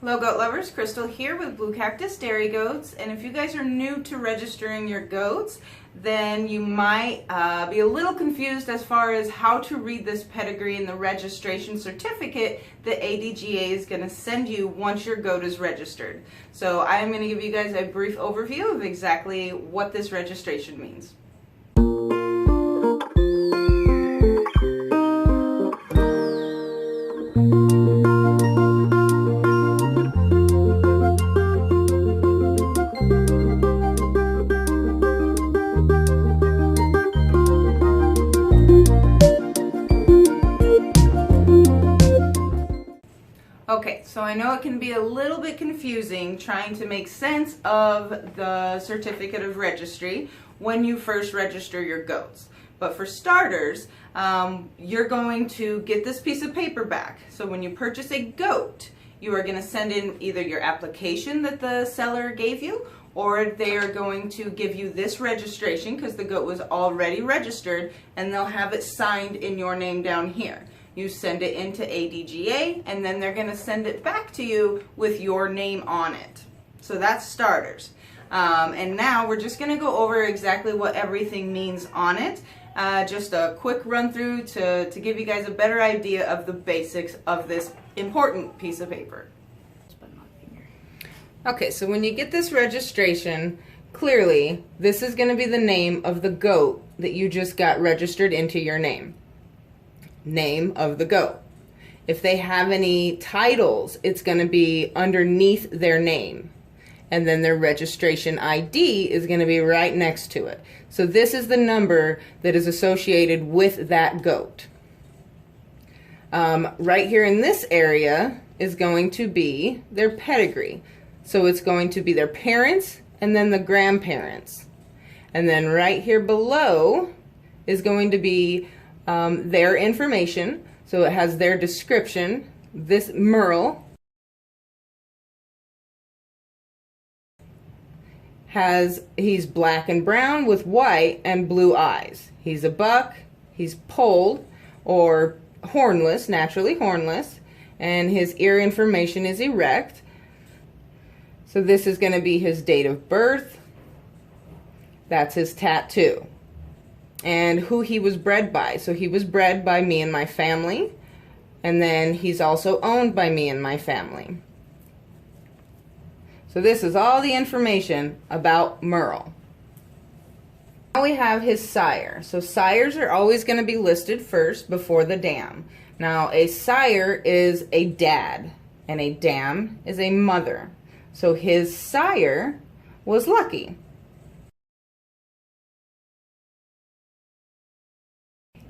Hello goat lovers, Crystal here with Blue Cactus Dairy Goats, and if you guys are new to registering your goats, then you might be a little confused as far as how to read this pedigree and the registration certificate that ADGA is going to send you once your goat is registered. So I am going to give you guys a brief overview of exactly what this registration means. Okay, so I know it can be a little bit confusing trying to make sense of the certificate of registry when you first register your goats. But for starters, you're going to get this piece of paper back. So when you purchase a goat, you are going to send in either your application that the seller gave you, or they are going to give you this registration because the goat was already registered, and they'll have it signed in your name down here. You send it into ADGA, and then they're going to send it back to you with your name on it. So that's starters. And now we're just going to go over exactly what everything means on it. Just a quick run through to give you guys a better idea of the basics of this important piece of paper. Okay, so when you get this registration, clearly this is going to be the name of the goat that you just got registered into your name. Name of the goat. If they have any titles, it's going to be underneath their name, and then their registration ID is going to be right next to it. So this is the number that is associated with that goat. Right here in this area is going to be their pedigree. So it's going to be their parents and then the grandparents, and then right here below is going to be their information. So it has their description. This Merle he's black and brown with white and blue eyes. He's a buck, he's polled or hornless, naturally hornless, and his ear information is erect. So this is going to be his date of birth. That's his tattoo. And who he was bred by. So he was bred by me and my family, and then he's also owned by me and my family. So this is all the information about Merle. Now we have his sire. So sires are always going to be listed first before the dam. Now a sire is a dad and a dam is a mother. So his sire was Lucky.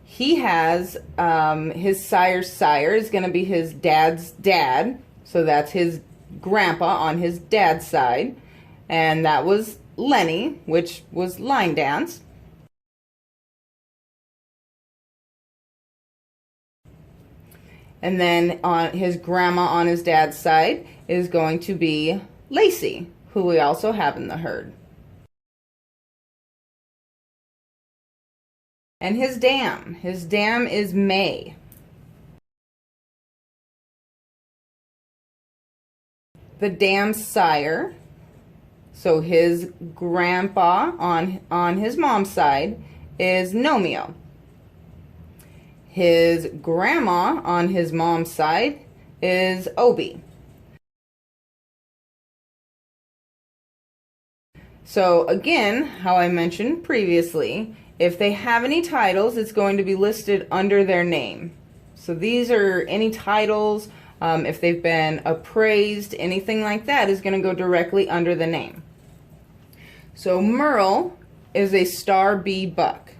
He has, his sire's sire is going to be his dad's dad, so that's his grandpa on his dad's side, and that was Lenny, which was line dance. And then on his grandma on his dad's side is going to be Lacey, who we also have in the herd. And his dam is May. The dam's sire, so his grandpa on his mom's side is Nomeo. His grandma on his mom's side is Obi. So again, how I mentioned previously, if they have any titles, it's going to be listed under their name. So these are any titles, if they've been appraised, anything like that is going to go directly under the name. So Merle is a star B buck.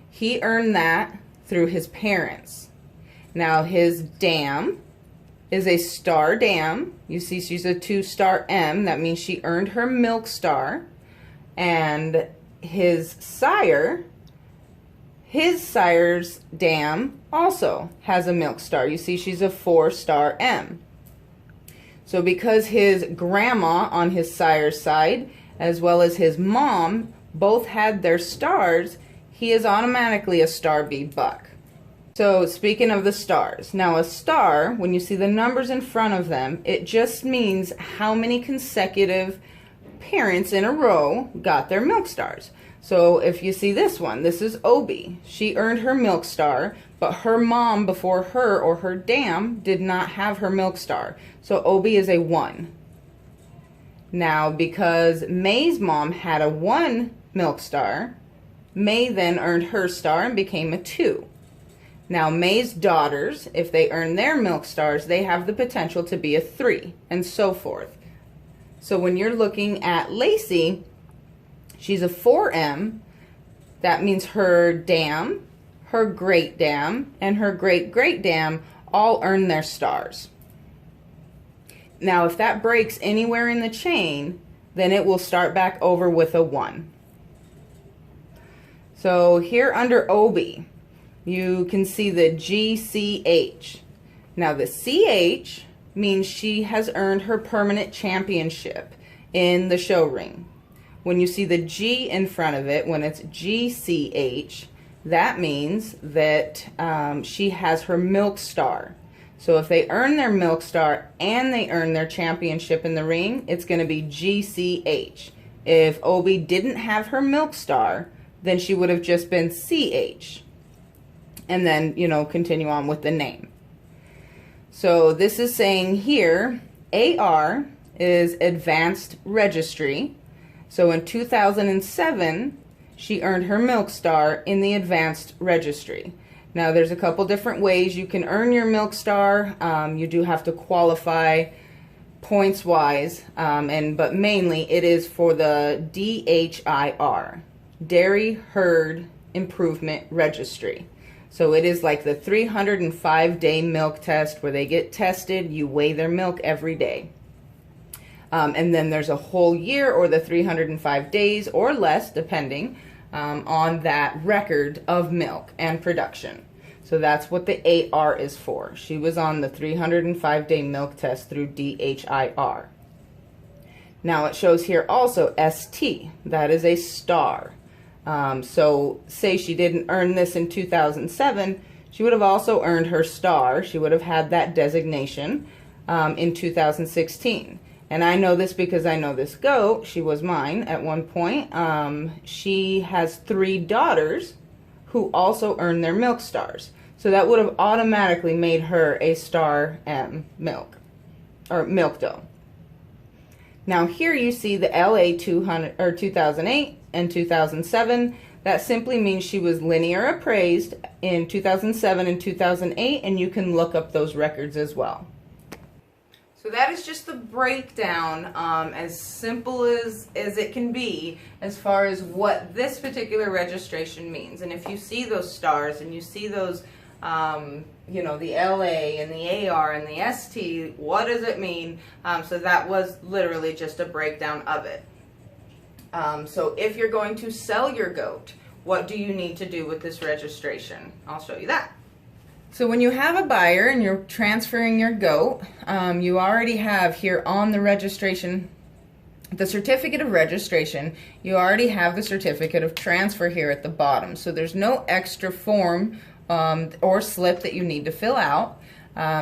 He earned that through his parents. Now his dam is a star dam. You see she's a 2-star M. That means she earned her milk star. And his sire's dam also has a milk star. You see she's a 4-star M. So because his grandma on his sire's side as well as his mom both had their stars, he is automatically a star B buck. So speaking of the stars, now a star, when you see the numbers in front of them, it just means how many consecutive parents in a row got their milk stars. So if you see this one, this is Obi. She earned her milk star, but her mom before her, or her dam, did not have her milk star. So Obi is a 1. Now because May's mom had a 1 milk star, May then earned her star and became a 2. Now May's daughters, if they earn their milk stars, they have the potential to be a 3, and so forth. So when you're looking at Lacey, she's a 4M. That means her dam, her great dam, and her great great dam all earn their stars. Now if that breaks anywhere in the chain, then it will start back over with a 1. So here under Obi, you can see the GCH. Now the CH means she has earned her permanent championship in the show ring. When you see the G in front of it, when it's GCH, that means that she has her milk star. So if they earn their milk star and they earn their championship in the ring, it's going to be GCH. If Obi didn't have her milk star, then she would have just been CH. And then, you know, continue on with the name. So this is saying here, AR is Advanced Registry. So in 2007, she earned her milk star in the Advanced Registry. Now there's a couple different ways you can earn your milk star. You do have to qualify points wise, but mainly it is for the DHIR, Dairy Herd Improvement Registry. So it is like the 305-day milk test where they get tested, you weigh their milk every day. And then there's a whole year or the 305 days or less, depending on that record of milk and production. So that's what the AR is for. She was on the 305-day milk test through DHIR. Now it shows here also ST, that is a star. So say she didn't earn this in 2007, she would have also earned her star. She would have had that designation in 2016. And I know this because I know this goat. She was mine at one point. She has 3 daughters who also earned their milk stars. So that would have automatically made her a star M milk, or milk dough. Now here you see the LA 2008 and 2007. That simply means she was linear appraised in 2007 and 2008, and you can look up those records as well. So that is just the breakdown, as simple as it can be, as far as what this particular registration means. And if you see those stars and you see those, you know, the LA and the AR and the ST, what does it mean? So that was literally just a breakdown of it. So if you're going to sell your goat, what do you need to do with this registration? I'll show you that. So when you have a buyer and you're transferring your goat, you already have here on the registration, the certificate of registration, you already have the certificate of transfer here at the bottom. So there's no extra form or slip that you need to fill out.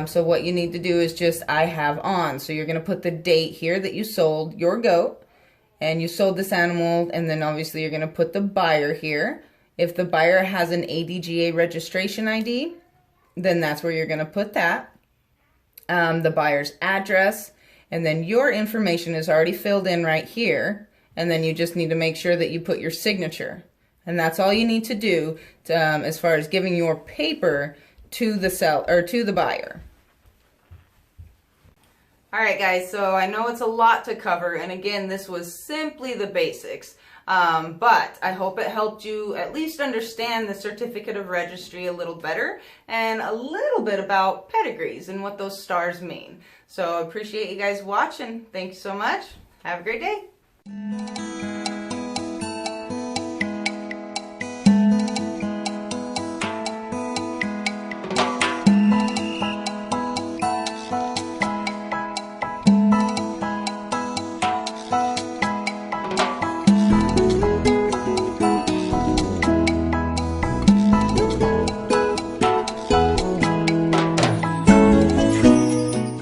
So what you need to do is just I have on. So you're going to put the date here that you sold your goat. And you sold this animal, and then obviously you're going to put the buyer here. If the buyer has an ADGA registration ID, then that's where you're going to put that. The buyer's address, and then your information is already filled in right here. And then you just need to make sure that you put your signature. And that's all you need to do to, as far as giving your paper to the seller or to the buyer. Alright guys, so I know it's a lot to cover, and again, this was simply the basics, but I hope it helped you at least understand the certificate of registry a little better, and a little bit about pedigrees and what those stars mean. So I appreciate you guys watching. Thank you so much. Have a great day.